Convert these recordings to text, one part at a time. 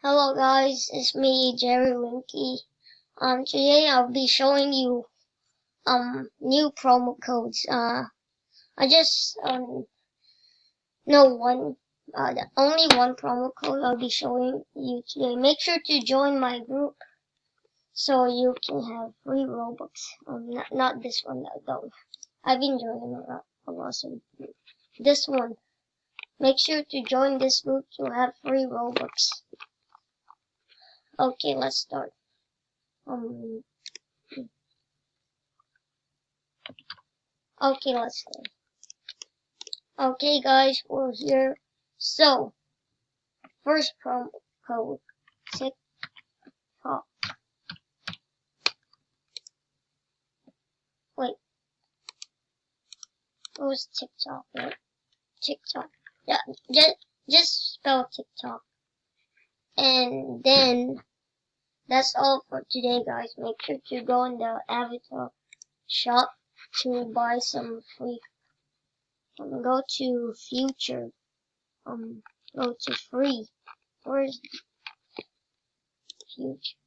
Hello guys, it's me, Jerry Winky. Today I'll be showing you new promo codes. I just know only one promo code I'll be showing you today. Make sure to join my group so you can have free Robux. Not this one though. I've been joining a lot of this one. Make sure to join this group to have free Robux. Okay, let's start. Okay, let's start. Okay, guys, we're here. So, first promo code, TikTok. Wait, it was TikTok, right? TikTok. Yeah, just spell TikTok. And then, that's all for today, guys. Make sure to go in the avatar shop to buy some free. Go to future. Go to free. Where's future?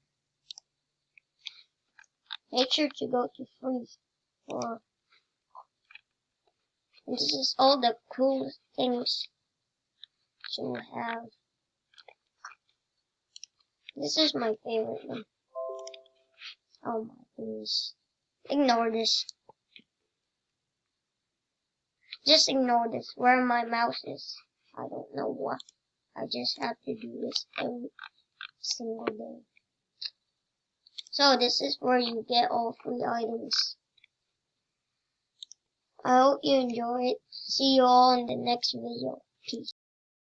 Make sure to go to free. This is all the cool things to have. This is my favorite one. Oh my goodness. Ignore this. Just ignore this. Where my mouse is. I don't know what. I just have to do this every single day. So this is where you get all free items. I hope you enjoy it. See you all in the next video.